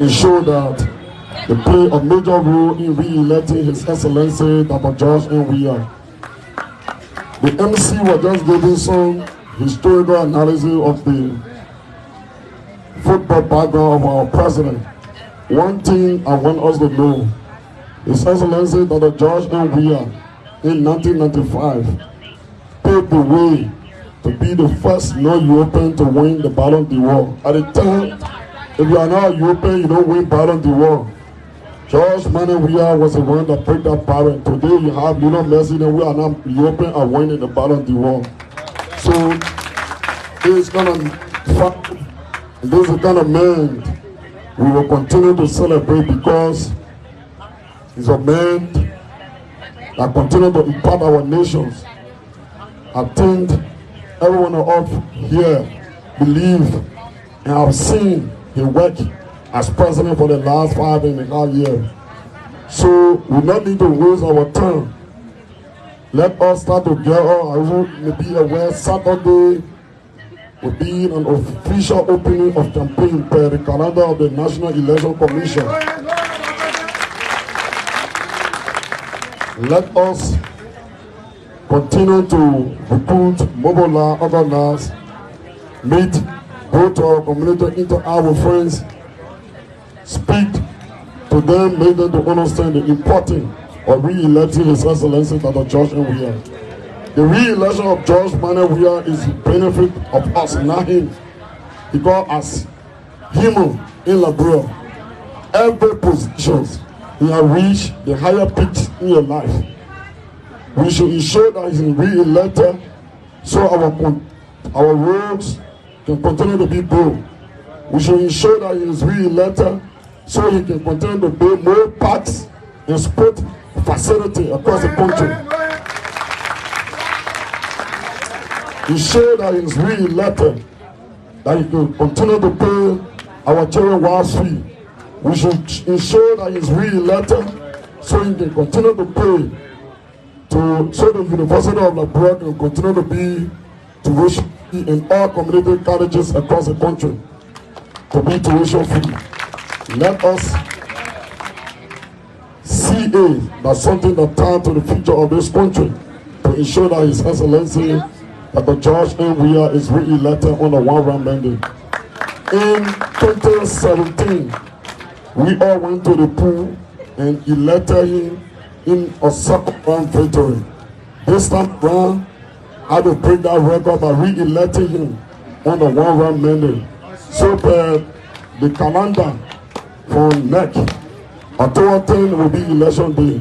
ensure that they play a major role in re-electing His Excellency Dr. George Weah. The MC was just giving some historical analysis of the football background of our president. One thing I want us to know, His Excellency Dr. George Weah in 1995 paved the way to be the first non-European to win the Ballon d'Or. At the time, if you are not European, you don't win Ballon d'Or. George Weah was the one that break that barrier. Today you have Lionel Messi, and we are not European are winning the Ballon d'Or. So this is the kind of man we will continue to celebrate, because he's a man that continue to impact our nations. I think everyone of us here believe and have seen his work as president for the last 5.5 years. So we don't need to waste our time. Let us start together. I will be aware Saturday will be an official opening of campaign per the calendar of the National Election Commission. Let us continue to recruit, mobilize, organize, meet, go to our community, interact with friends, speak to them, make them to understand the importance of re-electing His Excellency Dr. George Weah. The re-election of George Weah is the benefit of us, not him. Because as human in Liberia, every position he has reached the higher pitch in your life. We should ensure that he's re-elected so our roads can continue to be built. We should ensure that he is re-elected so he can continue to build more parks and sport facilities across the country. Ensure that he is re-elected, that he can continue to pay our children wise fee. We should ensure that he is re-elected so he can continue to pay so the University of Liberia can continue to be tuition free in all community colleges across the country to be tuition free. Let us see that's something that ties to the future of this country to ensure that His Excellency Dr. George Weah is re-elected on a one-round mandate. In 2017, we all went to the pool and elected him in a second-round victory. This time around, I will break that record by re-electing him on a one-round mandate. So the calendar for next, October 10 will be election day.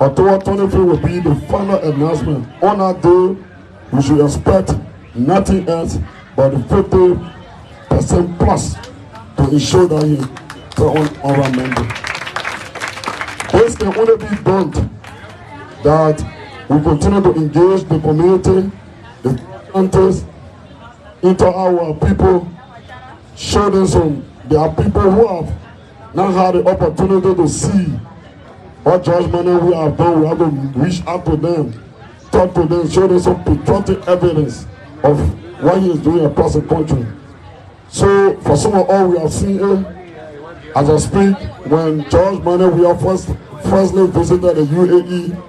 October 23 will be the final announcement. On that day, we should expect nothing else but the 50% plus to ensure that he on our mandate. This can only be done that we continue to engage the community, the countries, into our people, show them there are people who have not had the opportunity to see what George Weah have done. We have to reach out to them, talk to them, show them some patriotic evidence of what he is doing across the country. So for some of all we have seen it, as I speak, when George Weah firstly visited the UAE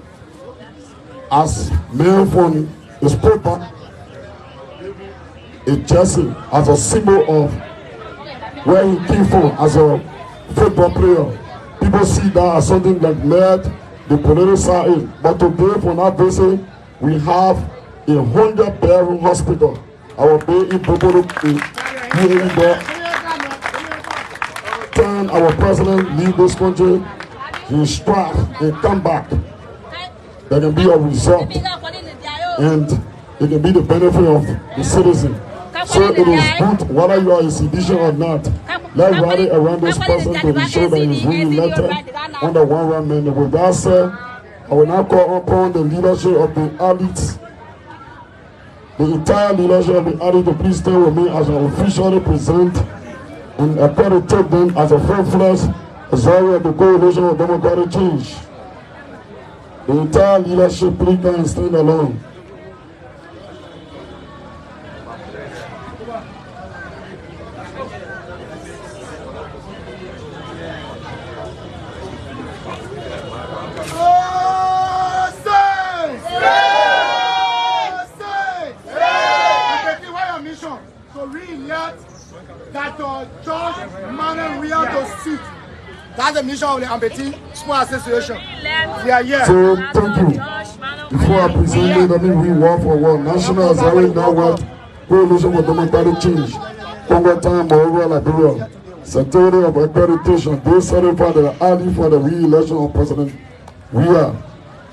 as mayor from his paper, a jersey as a symbol of where he came from as a football player. People see that as something that made the political side. But today, for that visit, we have a 100-bedroom hospital. Our bay in Bobo, UAE there. When our president leave this country, he strive and come back. There can be a result, and it can be the benefit of the citizen. So it is good, whether you are a citizen or not, let's rally around this person to ensure that he is really elected under one-round mandate. With that said, I will now call upon the leadership of the athletes, the entire leadership of the athletes to please stay with me as I officially present and accredit them as a full-fledged auxiliary of the Coalition of Democratic Change. The entire leadership, please can stand alone. Madam Weah to sit. That's the mission of the Amputee Sport Association. We are here. So thank you. Before I present it, we work for what? National Azari Network, Coalition for Democratic Change, Congo Time, Moreover, Liberia, Secretary of Accreditation, they certify the ID for the re-election of President Weah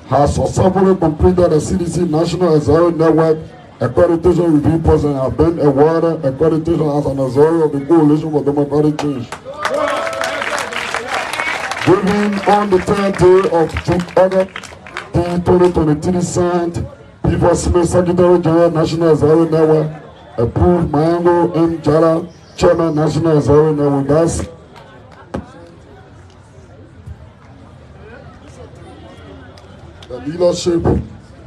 has successfully completed the CDC National Azari Network Accreditation Review process and have been awarded accreditation as an Azari of the Coalition for Democratic Change. Given on the 10th day of August 2023, signed P4 Smith, Secretary General, National Azari Network, approved Mayango M. Jala, Chairman, National Azari Network. That's the leadership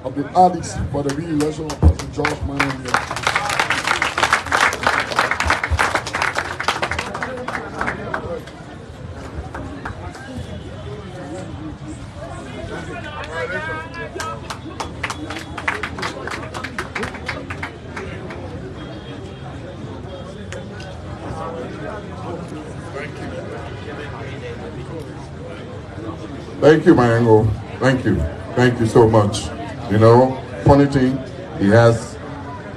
of the addicts for the re-election of President George Weah. Thank you, Mayango. Thank you. Thank you so much. You know, funny thing, he has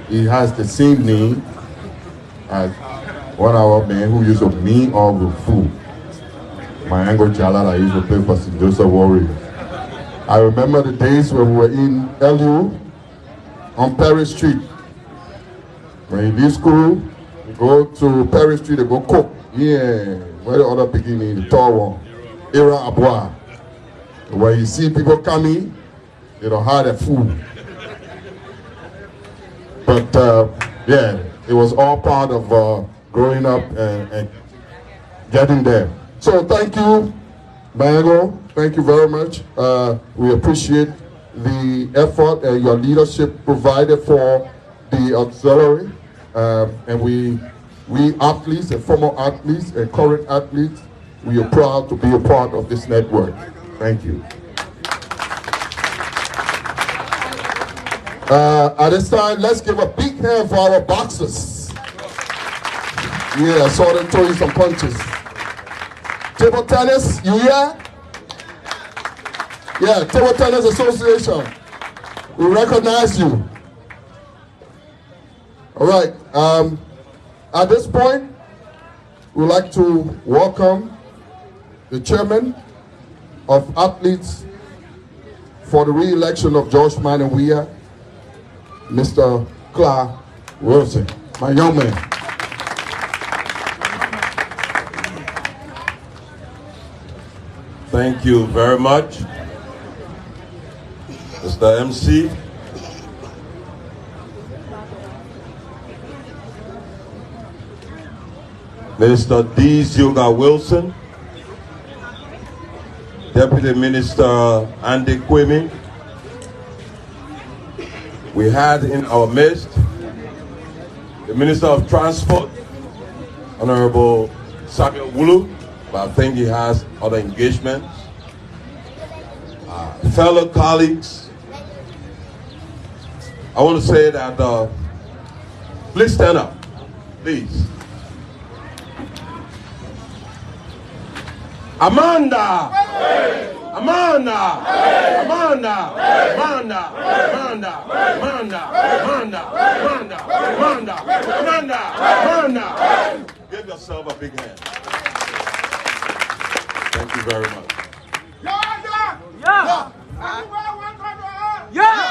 the same name as one of our men who used to mean all the food. Mayango Jala that used to play for St. Joseph Warriors. I remember the days when we were in LU on Perry Street. When you leave school, you go to Perry Street and go cook. Yeah, where the other beginning, the tall one, Era Abois. When you see people coming, you don't have their food. But yeah, it was all part of growing up and getting there. So thank you, Mayango. Thank you very much. We appreciate the effort and your leadership provided for the auxiliary. And we athletes and former athletes and current athletes, we are proud to be a part of this network. Thank you. At this time, let's give a big hand for our boxers. Yeah, I saw them throwing some punches. Table tennis, you here? Yeah, Table Tennis Association. We recognize you. All right. At this point, we'd like to welcome the chairman of athletes for the re-election of George Weah, Mr. Clark Wilson, my young man. Thank you very much, Mr. MC. Minister D. Zioga Wilson, Deputy Minister Andy Kwame. We had in our midst the Minister of Transport, Honorable Samuel Wulu, but I think he has other engagements. Fellow colleagues, I want to say that, please stand up, please. Amanda! Hey! Amanda! Hey! Amanda! Hey! Amanda! Hey! Amanda! Amanda! Amanda! Amanda! Amanda! Amanda! Amanda! Hey! Give yourself a big hand. Thank you very much. Yeah! Yeah! Yeah!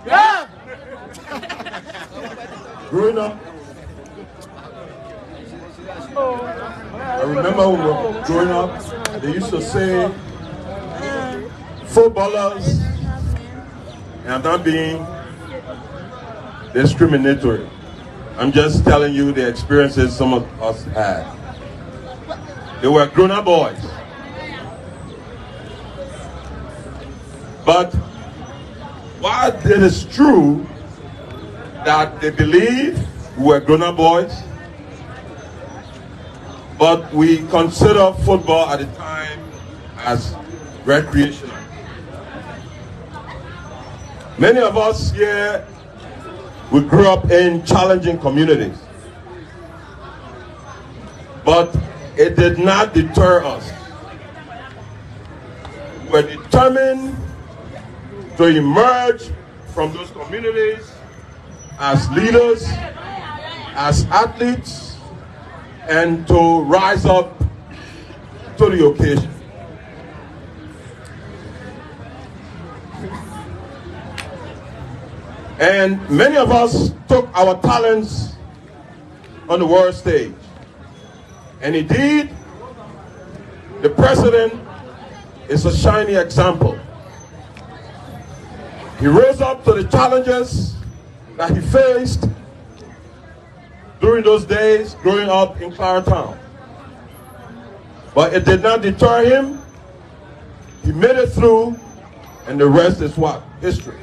Yeah! Growing up, I remember when we were growing up, they used to say footballers, and I'm not being discriminatory. I'm just telling you the experiences some of us had. They were grown-up boys. But while it is true that they believe we were grown-up boys, but we consider football at the time as recreational. Many of us here, we grew up in challenging communities. But it did not deter us. We're determined to emerge from those communities as leaders, as athletes, and to rise up to the occasion. And many of us took our talents on the world stage. And indeed, the president is a shining example. He rose up to the challenges that he faced during those days growing up in Claretown. But it did not deter him. He made it through, and the rest is what? History.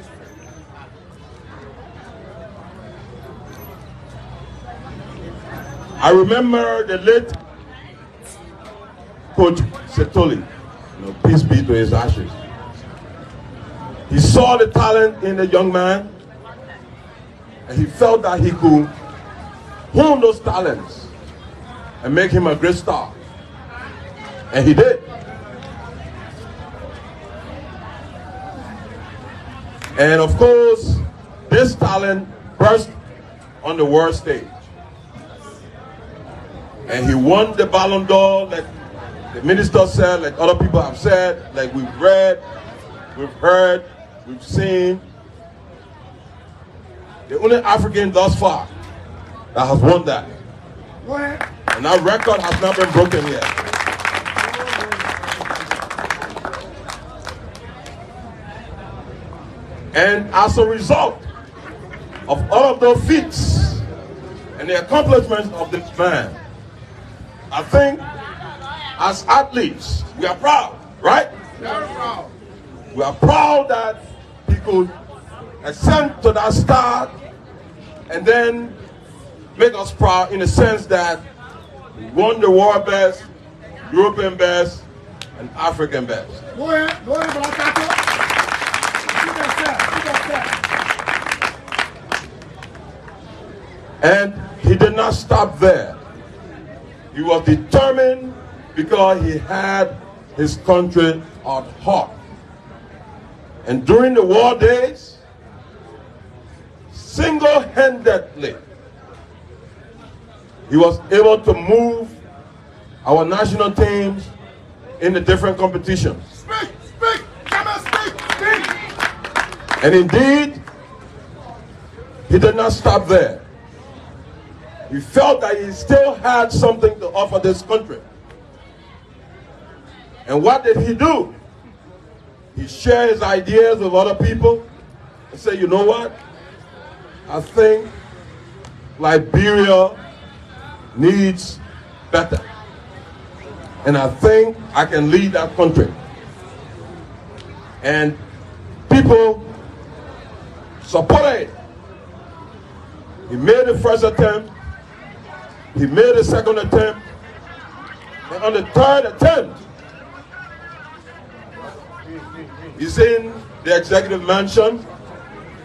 I remember the late Coach Setoli, peace be to his ashes. He saw the talent in the young man, and he felt that he could hone those talents and make him a great star. And he did. And of course, this talent burst on the world stage. And he won the Ballon d'Or, like the minister said, like other people have said, like we've read, we've heard, we've seen. The only African thus far that has won that. And that record has not been broken yet. And as a result of all of those feats and the accomplishments of this man, I think as athletes, we are proud, right? Very proud. We are proud that he could ascend to that start and then make us proud in the sense that we won the world best, European best, and African best. And he did not stop there. He was determined because he had his country at heart. And during the war days, single-handedly, he was able to move our national teams in the different competitions. Speak! Come on, speak! And indeed, he did not stop there. He felt that he still had something to offer this country. And what did he do? He shared his ideas with other people and said, you know what? I think Liberia needs better. And I think I can lead that country. And people supported it. He made the first attempt. He made the second attempt. And on the third attempt, he's in the executive mansion,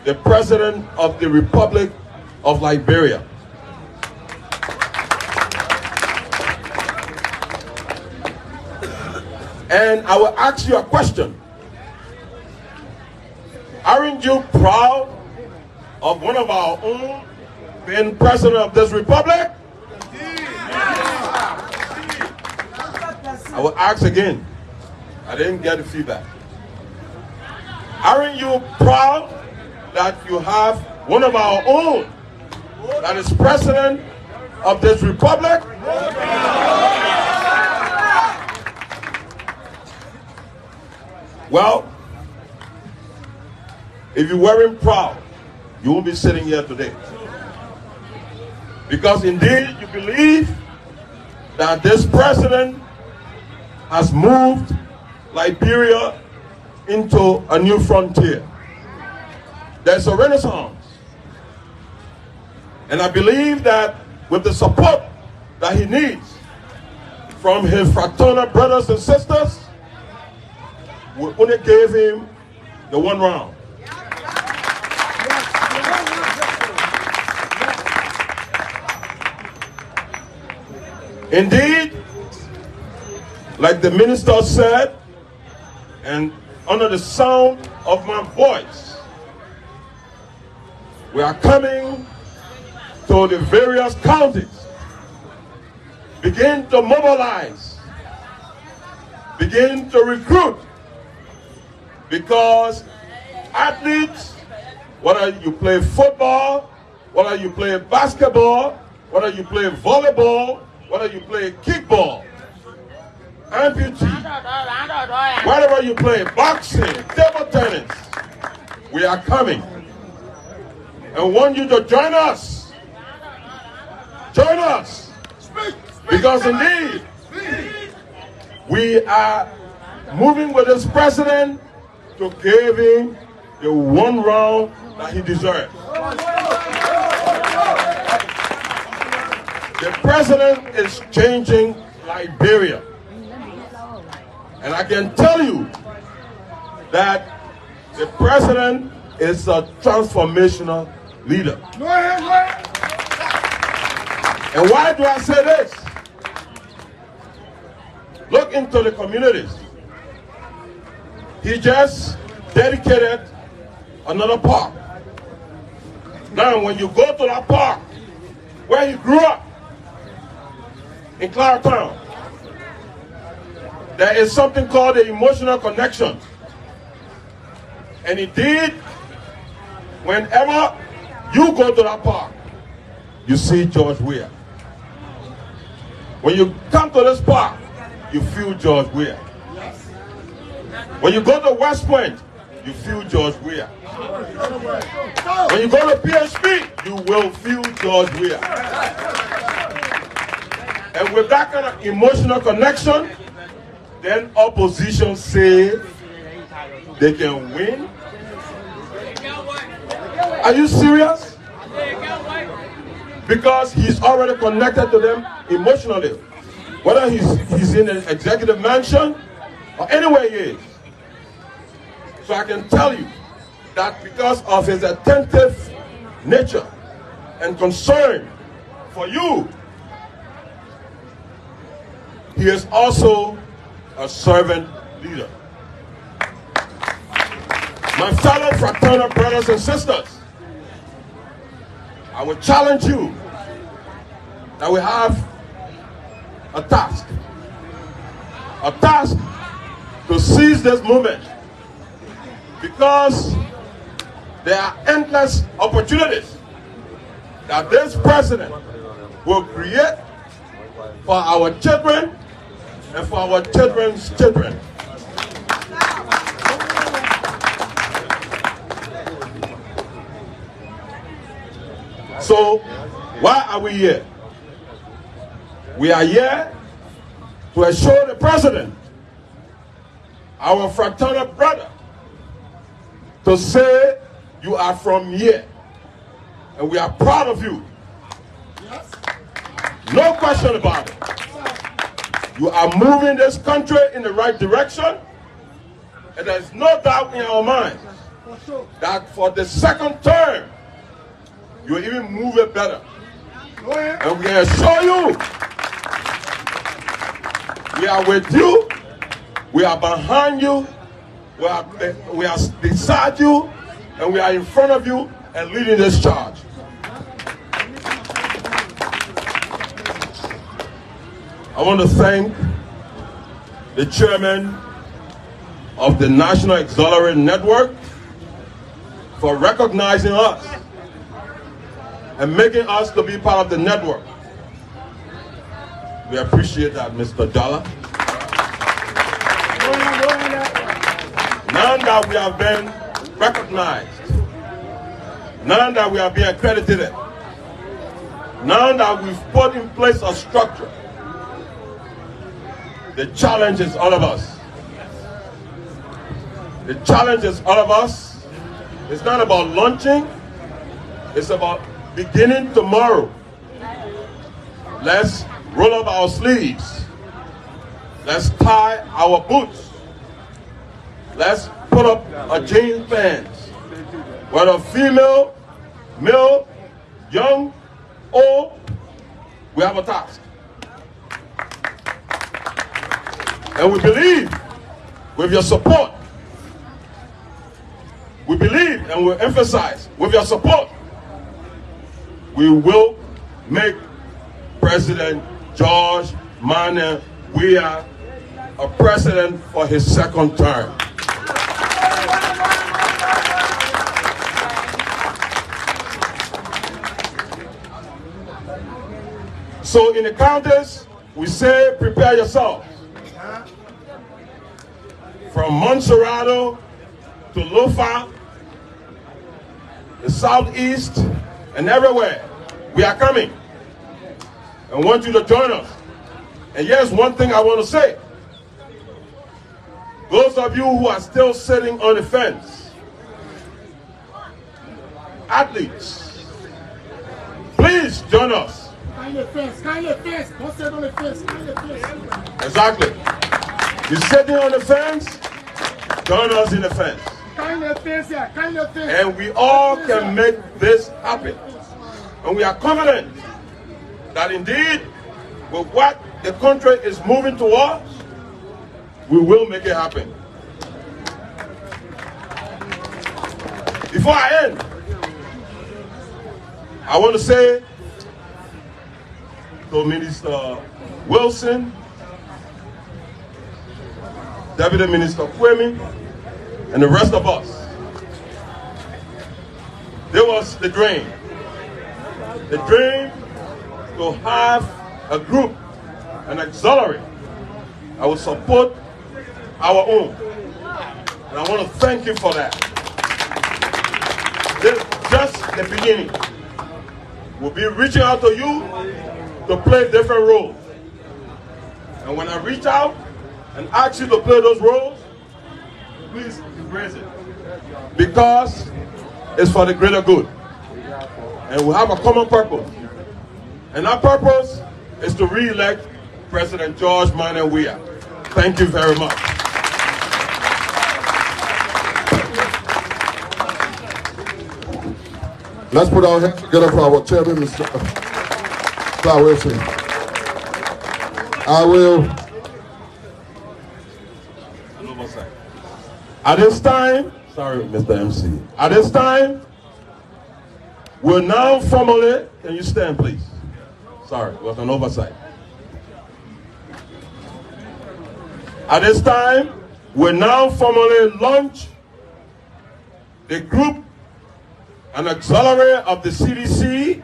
the President of the Republic of Liberia. And I will ask you a question. Aren't you proud of one of our own being president of this republic? I will ask again. I didn't get the feedback. Aren't you proud that you have one of our own that is president of this republic? Well, if you weren't proud, you won't be sitting here today. Because indeed you believe that this president has moved Liberia into a new frontier. There's a renaissance. And I believe that with the support that he needs from his fraternal brothers and sisters, we only gave him the one round. Indeed, like the minister said, and under the sound of my voice, we are coming to the various counties. Begin to mobilize, begin to recruit, because athletes, whether you play football, whether you play basketball, whether you play volleyball, whether you play kickball, amputee, wherever you play, boxing, table tennis, we are coming. And want you to join us. Join us. Because indeed, we are moving with this president to give him the one round that he deserves. The president is changing Liberia. And I can tell you that the president is a transformational leader. And why do I say this? Look into the communities. He just dedicated another park. Now, when you go to that park where he grew up, in Clarktown, there is something called the emotional connection. And indeed, whenever you go to that park, you see George Weah. When you come to this park, you feel George Weah. When you go to West Point, you feel George Weah. When you go to PHP, you will feel George Weah. And with that kind of emotional connection, then opposition say they can win. Are you serious? Because he's already connected to them emotionally. Whether he's in an executive mansion or anywhere he is. So I can tell you that because of his attentive nature and concern for you, he is also a servant leader. My fellow fraternal brothers and sisters, I will challenge you that we have a task to seize this moment, because there are endless opportunities that this president will create for our children and for our children's children. So, why are we here? We are here to assure the president, our fraternal brother, to say you are from here and we are proud of you. No question about it. You are moving this country in the right direction, and there is no doubt in our minds that for the second term, you will even move it better. And we assure you, we are with you, we are behind you, we are beside you, and we are in front of you and leading this charge. I want to thank the chairman of the National Auxiliary Network for recognizing us and making us to be part of the network. We appreciate that, Mr. Dollar. Now that we have been recognized, now that we are being accredited, now that we've put in place a structure, the challenge is all of us. The challenge is all of us. It's not about launching, it's about beginning tomorrow. Let's roll up our sleeves. Let's tie our boots. Let's put up a jeans pants. Whether female, male, young, old, we have a task. And we believe with your support, we believe and we emphasize with your support, we will make President George Manneh Weah a president for his second term. So in the counties, we say prepare yourselves. From Montserrado to Lofa, the southeast, and everywhere, we are coming. I want you to join us. And here's one thing I want to say. Those of you who are still sitting on the fence, athletes, please join us. Kind of fence, don't sit on the fence, kind of fence. Exactly. You're sitting on the fence, join us in the fence. Kind of fence, yeah, kind of fence. And we all can make this happen. And we are confident that indeed, with what the country is moving towards, we will make it happen. Before I end, I want to say to Minister Wilson, Deputy Minister Kwame, and the rest of us, there was the dream. The dream to have a group, an auxiliary, that will support our own. And I want to thank you for that. This is just the beginning. We'll be reaching out to you to play different roles. And when I reach out and ask you to play those roles, please embrace it. Because it's for the greater good. And we have a common purpose. And our purpose is to re-elect President George Manneh Weah. Thank you very much. Let's put our hands together for our chairman, Mr. Wilson. I will. At this time, sorry, Mr. MC. At this time, we'll now formally, can you stand, please? Sorry, it was an oversight. At this time, we'll now formally launch the group, an auxiliary of the CDC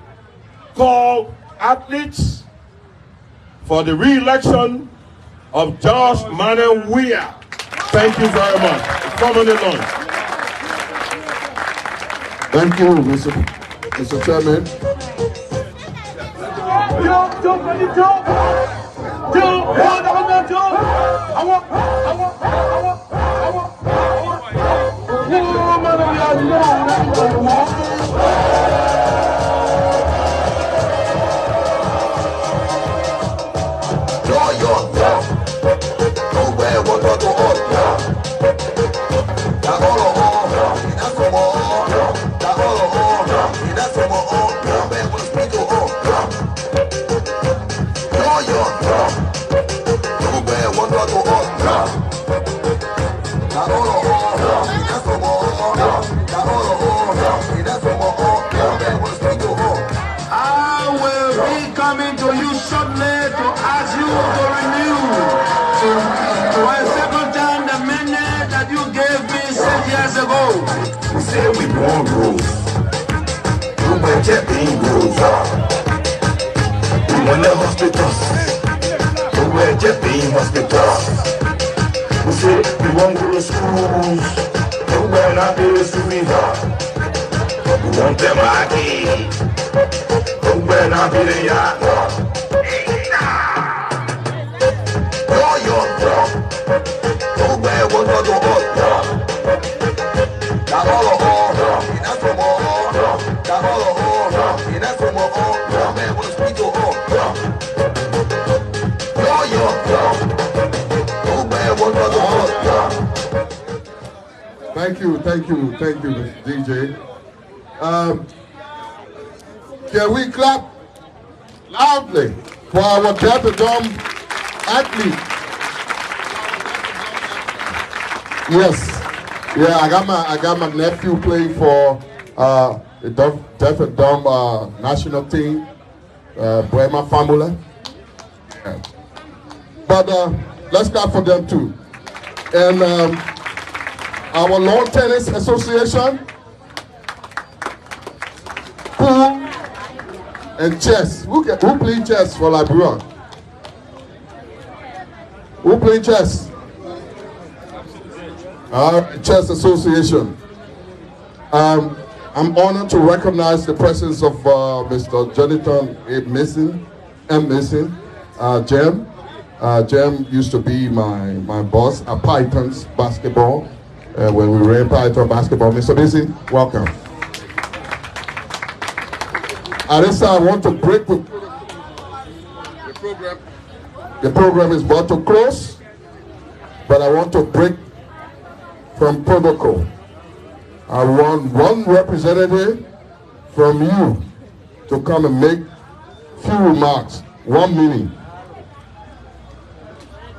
called Athletes for the re-election of George Manneh Weah. Thank you very much. Formally launched. Thank you, Mr. Chairman. We born rules. We went to being rules. We went to hospitals. We went to being hospitals. We said we won't go to schools. We went out to the streets. We want them ID. We went out to the yard. We went one to Thank you, DJ. Can we clap loudly for our Delta Dome athletes? Yes. Yeah, I got my nephew playing for the Deaf and Dumb national team, Bremer family. Yeah. But let's clap for them too. And our Lawn Tennis Association, pool and chess. Who play chess for Liberia? Who play chess? Chess Association. I'm honored to recognize the presence of Mr. Jonathan M. Mason, Jem. Jem used to be my boss at Python's basketball when we ran Python basketball. Mr. Mason, welcome. At this time, I want to break with the program. The program is about to close, but I want to break from protocol. I want one representative from you to come and make few remarks, 1 minute.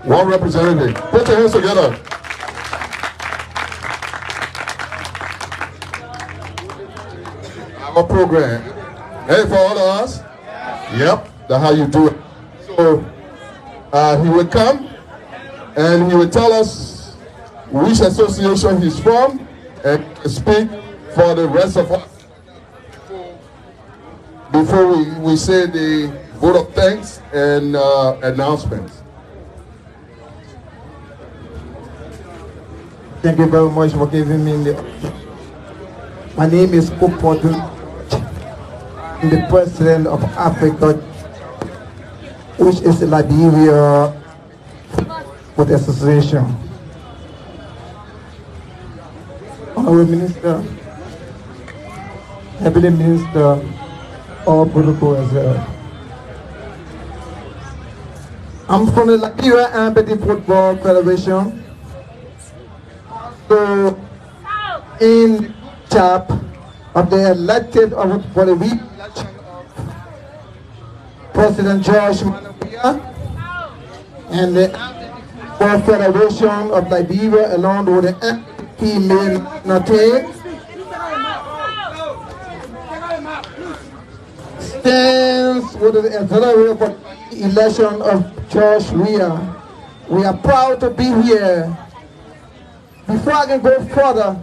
One representative. Put your hands together. Our program. Hey, for all of us? Yep, that's how you do it. So, he will come and he will tell us which association he's from and speak for the rest of us before we say the vote of thanks and announcements. Thank you very much for giving me the. My name is Kupodu. I'm the president of Africa, which is the Liberia Food Association. Honorable Minister, Heavenly Minister, all protocol as well. I'm from the Liberia Empathy Football Federation. So, in charge of the elected for the re-election of President Weah and the Football Federation of Liberia, along with the female team, stands with the accelerator for the election of Weah. We are proud to be here. Before I can go further,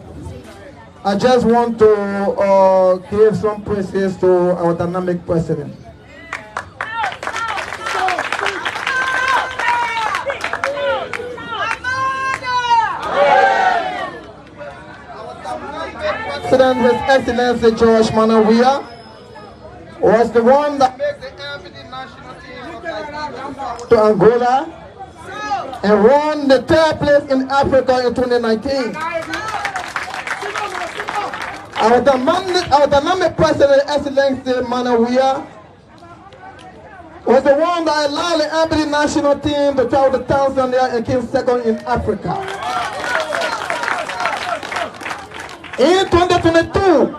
I just want to give some praises to our dynamic president. President His Excellency George Weah was the one that made the empathy national team of Liberia to Angola and won the 3rd place in Africa in 2019. Our dynamic president, Excellency Weah, was the one that allowed the empathy national team to travel to Tanzania and came 2nd in Africa. In 2022,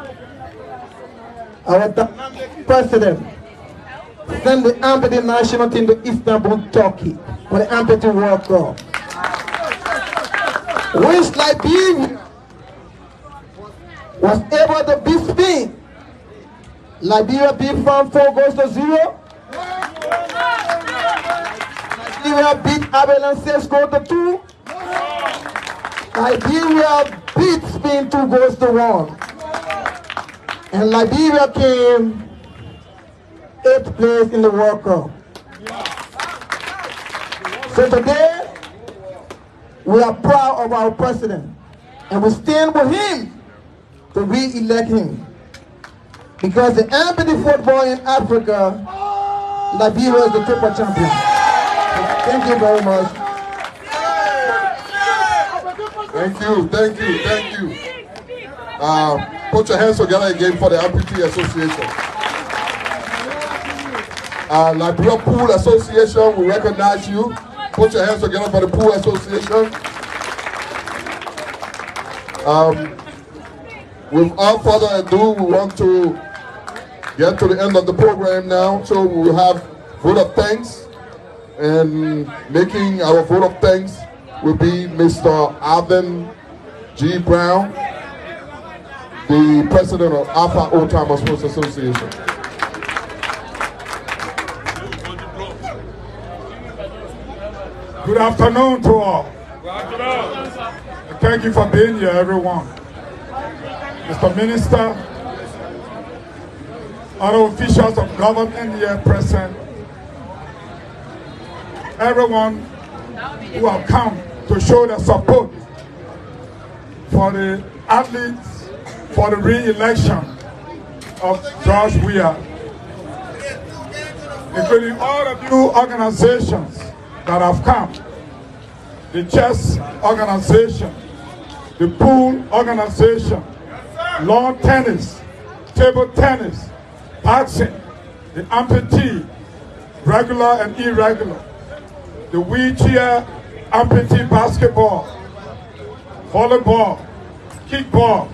our dynamic president sent the empathy national team to Istanbul, Turkey, for the empathy World Cup, which Liberia was able to beat Spain. Liberia beat France 4-0. Liberia beat Ireland 6-2. Liberia beat Spain 2-1. And Liberia came 8th place in the World Cup. So today, we are proud of our president, and we stand with him to re-elect him. Because the empathy football in Africa, Liberia is the triple champion. Thank you very much. Thank you. Put your hands together again for the Amputee Association. Liberia Pool Association, we recognize you. Put your hands together for the Pool Association. Without further ado, we want to get to the end of the program now. So we will have vote of thanks, and making our vote of thanks will be Mr. Alvin G. Brown, the president of Alpha Old Timer Sports Association. Good afternoon to all. Thank you for being here, everyone. Mr. Minister, other officials of government here present, everyone who have come to show their support for the athletes for the re-election of George Weah, including all of you organizations that have come, the chess organization, the pool organization, lawn tennis, table tennis, boxing, the amputee, regular and irregular, the wheelchair amputee basketball, volleyball, kickball,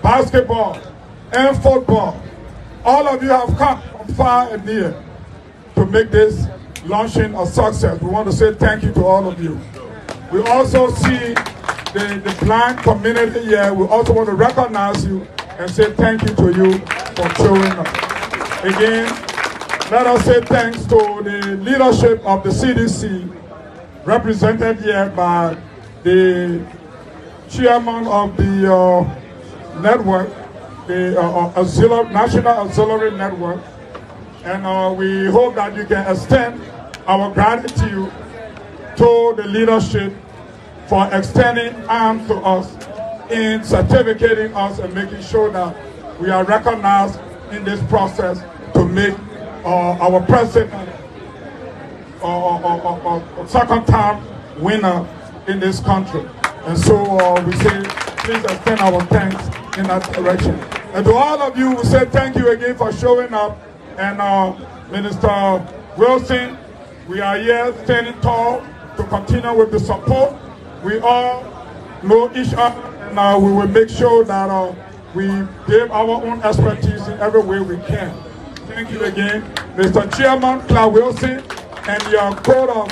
basketball, and football. All of you have come from far and near to make this launching a success. We want to say thank you to all of you. We also see the blind community here. We also want to recognize you and say thank you to you for showing up. Again, let us say thanks to the leadership of the CDC, represented here by the chairman of the network, the National Auxiliary Network, and we hope that you can extend our gratitude to the leadership for extending arms to us in certificating us and making sure that we are recognized in this process to make our president a second-time winner in this country. And so we say, please extend our thanks in that direction. And to all of you, we say thank you again for showing up. And Minister Wilson, we are here standing tall to continue with the support. We all know each other, and we will make sure that we give our own expertise in every way we can. Thank you again, Mr. Chairman Clark Wilson, and your court of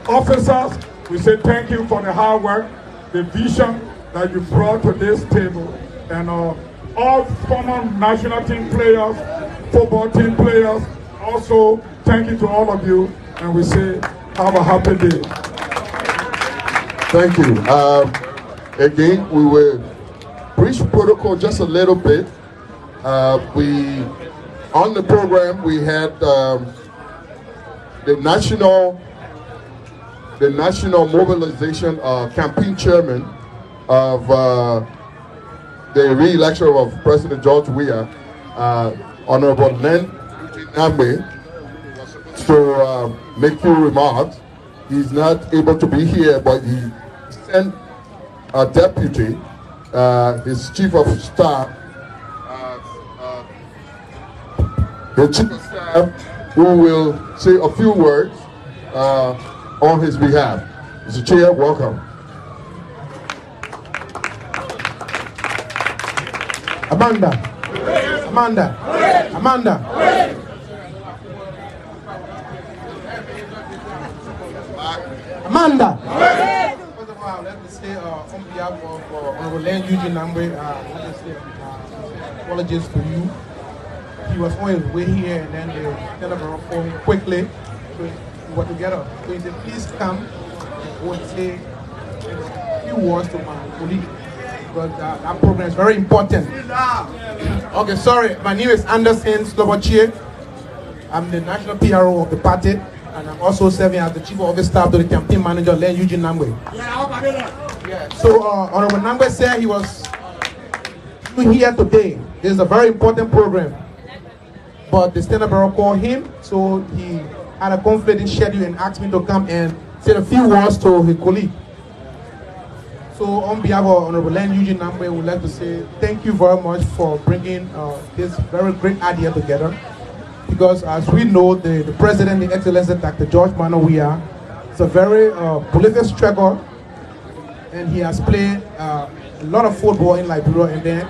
officers. We say thank you for the hard work, the vision that you brought to this table, and all former national team players, football team players. Also, thank you to all of you, and we say have a happy day. Thank you. Again, we will breach protocol just a little bit. On the program we had the national mobilization campaign chairman of the re-election of President George Weah, Honorable Len Nambe, to make few remarks. He's not able to be here, but he sent a deputy, his chief of staff, who will say a few words on his behalf. Mr. Chair, welcome. Amanda. First of all, let me say on behalf of Honorable Len Eugene Nambe, let me say apologies to you. He was on his way here and then they turned around for him quickly. So we were together. So he said, please come and go and say a few words to my colleague, because that program is very important. Okay, sorry. My name is Anderson Slobochie. I'm the national PRO of the party, and I'm also serving as the chief of office staff to the campaign manager, Len Eugene Nambe. Yeah. So Honorable Nambe said he was here today. This is a very important program. But the Standard Bureau called him, so he had a conflicting schedule and asked me to come and say a few words to his colleague. So on behalf of Honorable Len Eugene Nambe, we would like to say thank you very much for bringing this very great idea together. Because as we know, the President, the Excellency Dr. George Weah, is a very prolific striker, and he has played a lot of football in Liberia. And then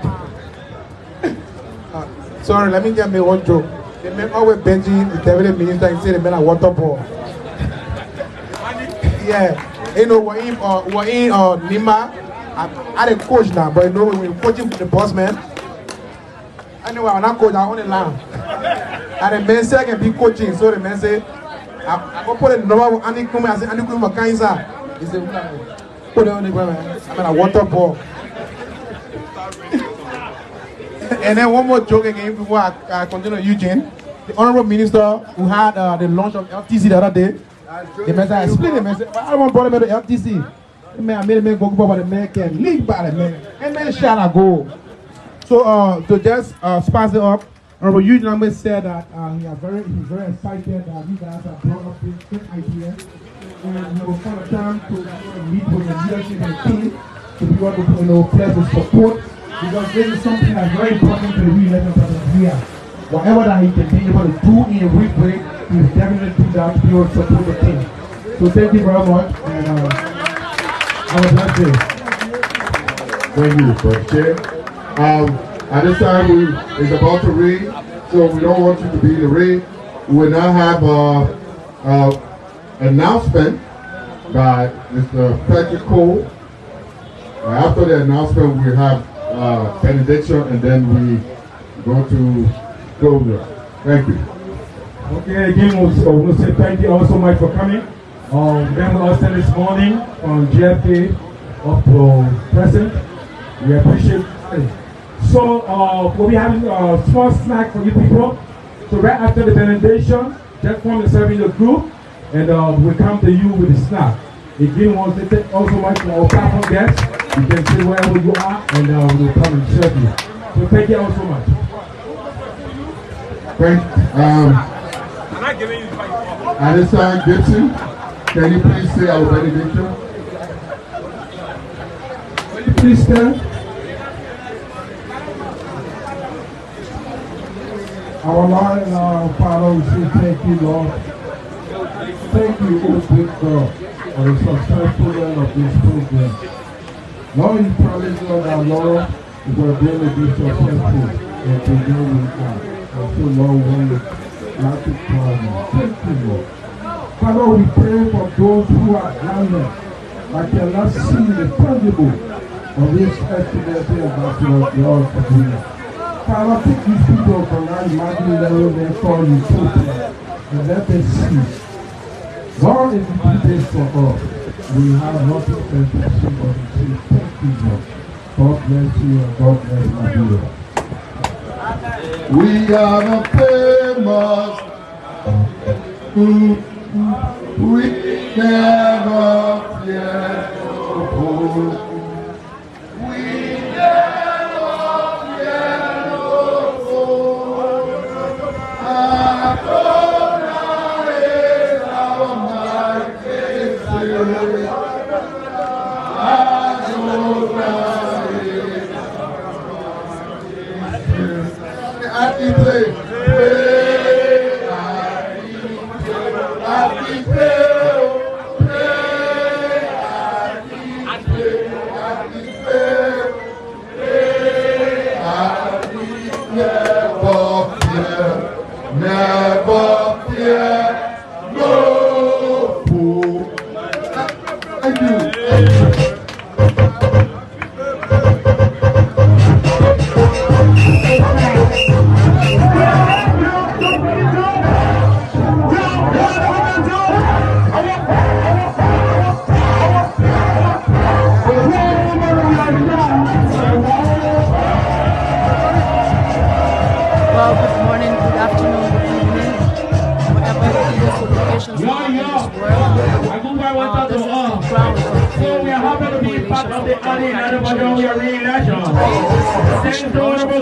sorry, let me get me one joke. The men always benching the deputy minister and say the men are water ball. Yeah, You know, we're in Nima. I'm a coach now, but you know, we're coaching the boss man. Anyway, I'm not coach, I'm on the land. And the men say I can be coaching, so the men say, I go put it number Andy Kuma as Andy Kuma Kainza. He said, put it on the ground, man. I'm in a water ball. And then one more joke again before I continue Eugene. The Honorable Minister who had the launch of LTC the other day, the man said, explain it, man. I don't want to bother me the LTC. The man made a man go about the man can leave by the man. And man shall I go. So to just spice it up, Honorable Eugene said that he's very excited that you guys have brought up this good idea. And he will find a time to meet with the leadership and team to be able to pledge his support. Because this is something that's very important to the re-election President Weah. Whatever that he can be able to do in a week break, he will definitely do that to be able to support the team. So thank you very much, and have a blessed day. Thank you, Vice Chair. At this time, is about to read, so we don't want you to be in the read. We will now have an announcement by Mr. Patrick Cole. After the announcement, we have benediction, and then we go to closure. Thank you. Okay, again, I want to say thank you all so much for coming. Then we also this morning on JFK up to present. We appreciate it. So we'll be having a small snack for you people. So right after the benediction, just form the serving the group, and we'll come to you with the snack. Again, want to thank also much for our platform guests. You can sit wherever you are, and we'll come and serve you. So thank you all so much. Thank At this time, Gibson, can you please say our benediction? Will you please stand? Our Lord and our Father, we say thank you, Lord. Thank you, O great God, for the successful end of this program. Lord, you promised us that, Lord, we will be able to be successful and to do with God. And so, Lord, we like to call you. Thank you, Lord. Father, we pray for those who are blinded, that cannot see the tangible of this estimated ambassador of Lord for you. Father, take these people from that imaginary level they call you total, and let them see. Lord, if you do this for us, we have nothing else to see but to say thank you, Lord. God bless you and God bless Liberia. We are the famous. We never fear no foe. We never fear no foe. Adonai is our mighty Savior. Adonai is our mighty Savior. Never fear no fool. Thank you. Well, good morning, good afternoon, good evening, whatever it is, locations in this world. This is the ground of So we are happy to be part of the early anniversary of your re-election. Thanks to Honorable